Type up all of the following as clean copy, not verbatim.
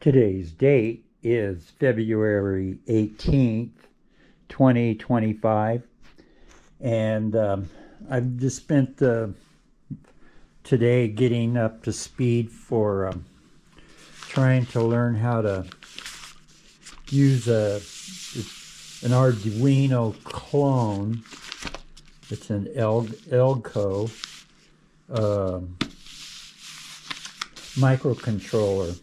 Today's date is February 18th, 2025, and I've just spent today getting up to speed for trying to learn how to use an Arduino clone. It's an ELEGCO microcontroller.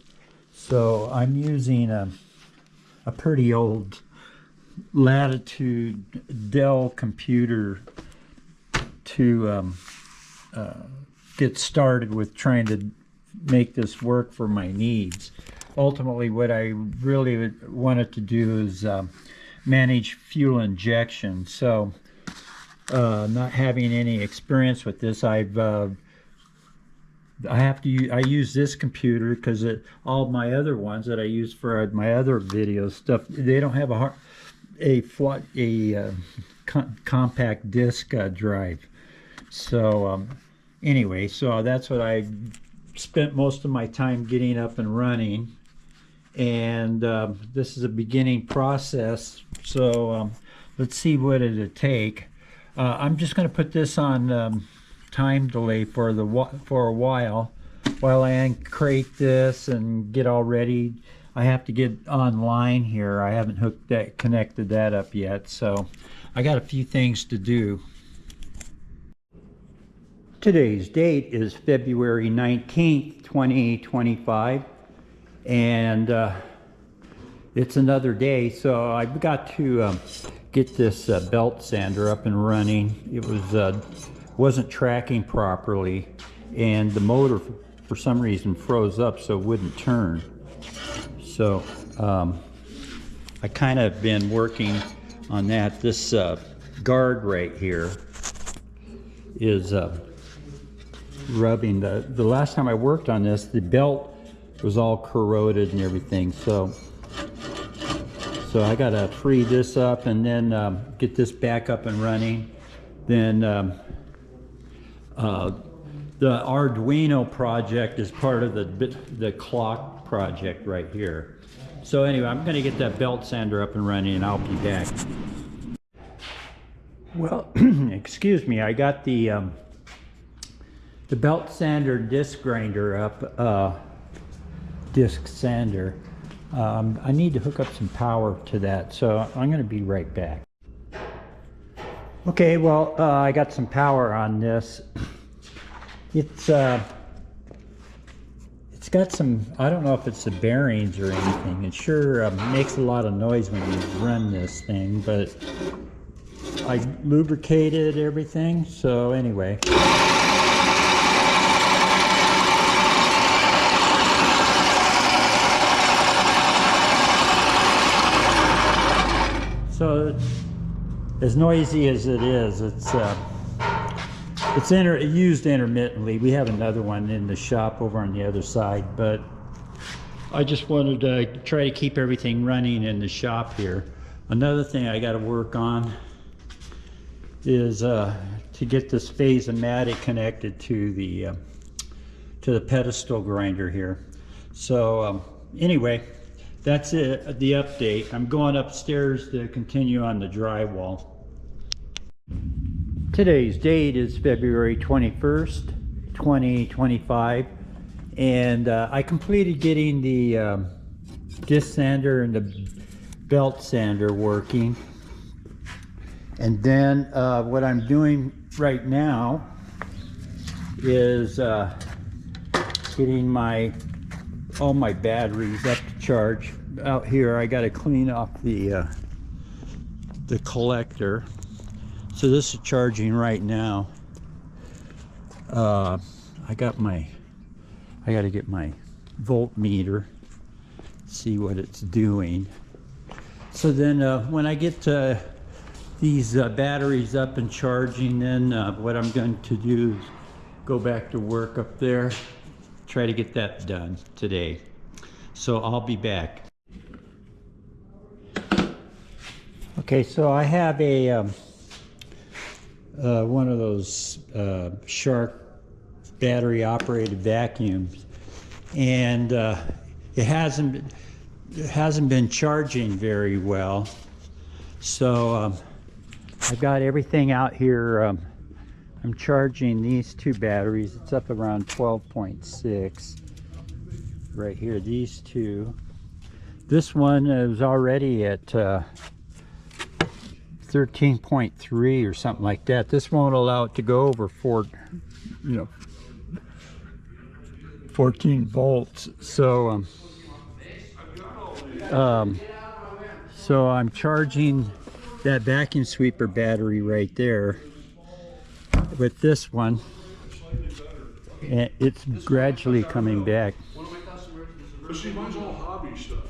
So I'm using a pretty old Latitude Dell computer to get started with trying to make this work for my needs. Ultimately, what I really wanted to do is manage fuel injection. So not having any experience with this, I use this computer because all my other ones that I use for my other video stuff, they don't have a compact disk drive. So anyway, so that's what I spent most of my time getting up and running, and this is a beginning process. So let's see what it'll take. I'm just going to put this on time delay for a while I uncrate this and get all ready. I have to get online here. I haven't connected that up yet, so I got a few things to do. Today's date is February 19th, 2025, and it's another day. So I've got to get this belt sander up and running. It wasn't tracking properly, and the motor for some reason froze up so it wouldn't turn. So I kind of been working on that. This guard right here is rubbing. The last time I worked on this, the belt was all corroded and everything, so I gotta free this up and then get this back up and running. Then the Arduino project is part of the clock project right here. So anyway, I'm going to get that belt sander up and running, and I'll be back. Well, excuse me, I got the belt sander disc grinder up, disc sander. I need to hook up some power to that, so I'm going to be right back. Okay, well, I got some power on this. It's got some, I don't know if it's the bearings or anything. It sure makes a lot of noise when you run this thing, but I lubricated everything, so anyway. So as noisy as it is, it's used intermittently. We have another one in the shop over on the other side, but I just wanted to try to keep everything running in the shop here. Another thing I got to work on is to get this phase-o-matic connected to the pedestal grinder here. So anyway, that's it, the update. I'm going upstairs to continue on the drywall. Today's date is February 21st, 2025, and I completed getting the disc sander and the belt sander working. And then what I'm doing right now is getting all my batteries up to charge. Out here I got to clean off the collector. So this is charging right now. I got to get my voltmeter, see what it's doing. So then when I get these batteries up and charging, then what I'm going to do is go back to work up there, try to get that done today. So I'll be back. Okay, so I have a one of those Shark battery operated vacuums, and it hasn't been charging very well. So I've got everything out here. I'm charging these two batteries. It's up around 12.6 right here, these two. This one is already at 13.3 or something like that. This won't allow it to go over 14 volts. So so I'm charging that vacuum sweeper battery right there with this one, and it's gradually coming back. One of my customers, but see, mine's all hobby stuff.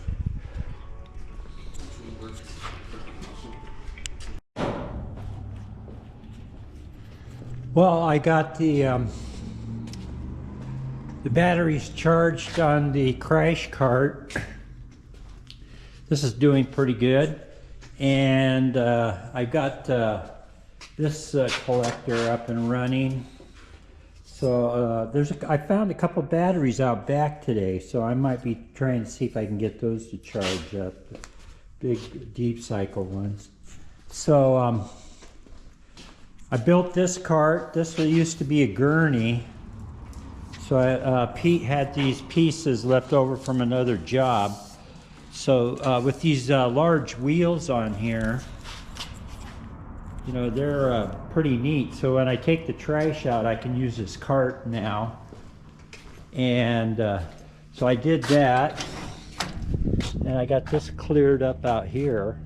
Well, I got the batteries charged on the crash cart. This is doing pretty good, and I got this collector up and running. So I found a couple batteries out back today, so I might be trying to see if I can get those to charge up, big deep cycle ones. So I built this cart. This used to be a gurney. So Pete had these pieces left over from another job. So with these large wheels on here, you know, they're pretty neat. So when I take the trash out, I can use this cart now. And so I did that. And I got this cleared up out here.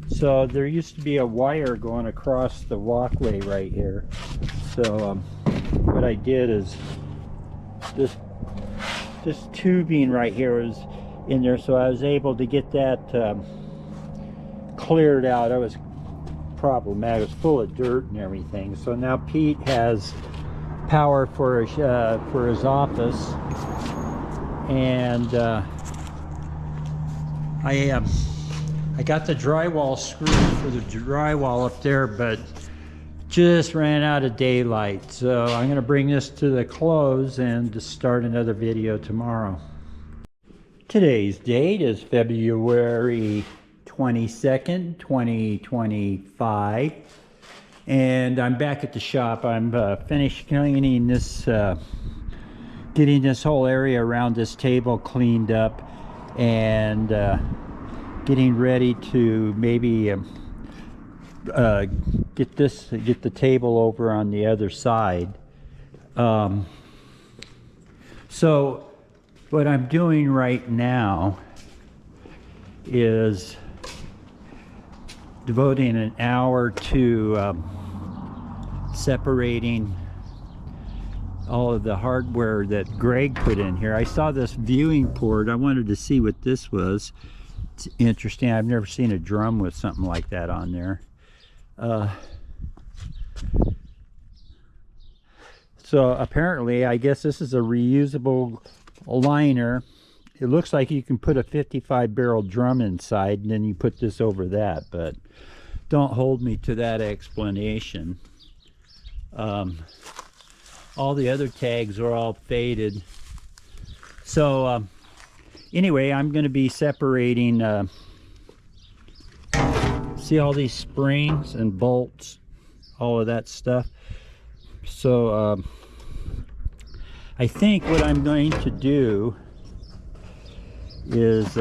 So there used to be a wire going across the walkway right here. So what I did is this tubing right here was in there, so I was able to get that cleared out. It was problematic. It was full of dirt and everything. So now Pete has power for his office, and I got the drywall screwed for the drywall up there, but just ran out of daylight. So I'm going to bring this to the close and just start another video tomorrow. Today's date is February 22nd, 2025. And I'm back at the shop. I'm finished cleaning this, getting this whole area around this table cleaned up, and getting ready to maybe get the table over on the other side. So what I'm doing right now is devoting an hour to separating all of the hardware that Greg put in here. I saw this viewing port. I wanted to see what this was. It's interesting. I've never seen a drum with something like that on there. So apparently, I guess this is a reusable liner. It looks like you can put a 55 barrel drum inside, and then you put this over that, but don't hold me to that explanation. All the other tags are all faded. So anyway, I'm going to be separating, see all these springs and bolts, all of that stuff. So I think what I'm going to do is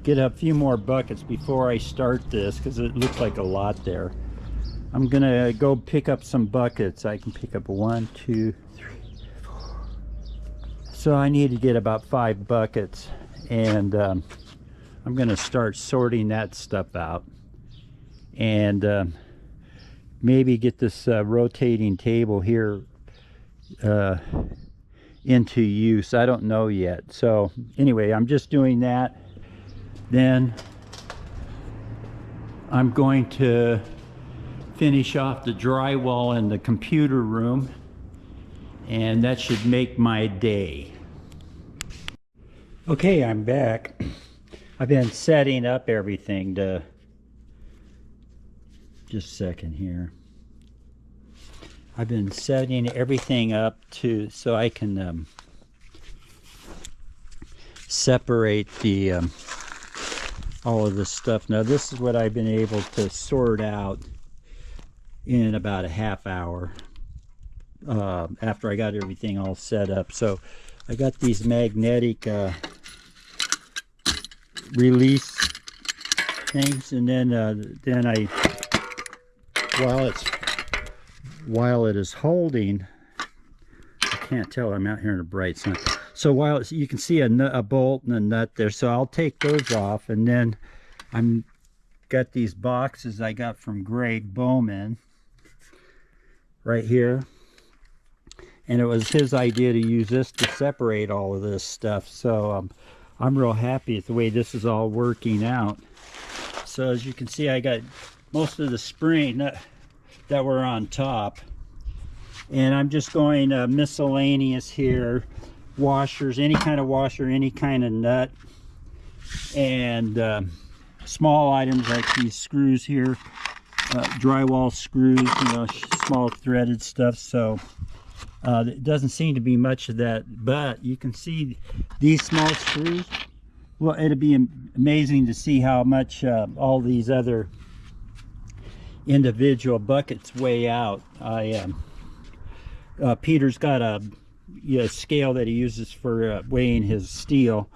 get a few more buckets before I start this, because it looks like a lot there. I'm gonna go pick up some buckets. I can pick up 1, 2, 3, 4. So I need to get about 5 buckets, and I'm gonna start sorting that stuff out, and maybe get this rotating table here into use. I don't know yet. So anyway, I'm just doing that. Then I'm going to finish off the drywall in the computer room, and that should make my day. Okay, I'm back. I've been setting up everything to, just a second here. I've been setting everything up so I can separate the all of this stuff. Now this is what I've been able to sort out in about a half hour after I got everything all set up. So I got these magnetic release things, and then I, while it is holding, I can't tell, I'm out here in the bright sun. So while it's, you can see a bolt and a nut there, so I'll take those off, and then I'm got these boxes I got from Greg Bowman right here, and it was his idea to use this to separate all of this stuff. So I'm real happy with the way this is all working out. So as you can see, I got most of the spring that were on top, and I'm just going miscellaneous here, washers, any kind of washer, any kind of nut, and small items like these screws here, drywall screws, you know, small threaded stuff. So it doesn't seem to be much of that, but you can see these small screws. Well, it'd be amazing to see how much all these other individual buckets weigh out. Peter's got a scale that he uses for weighing his steel,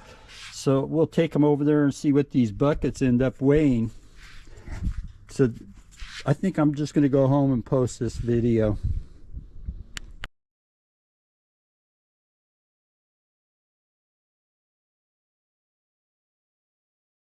so we'll take them over there and see what these buckets end up weighing. So I think I'm just going to go home and post this video.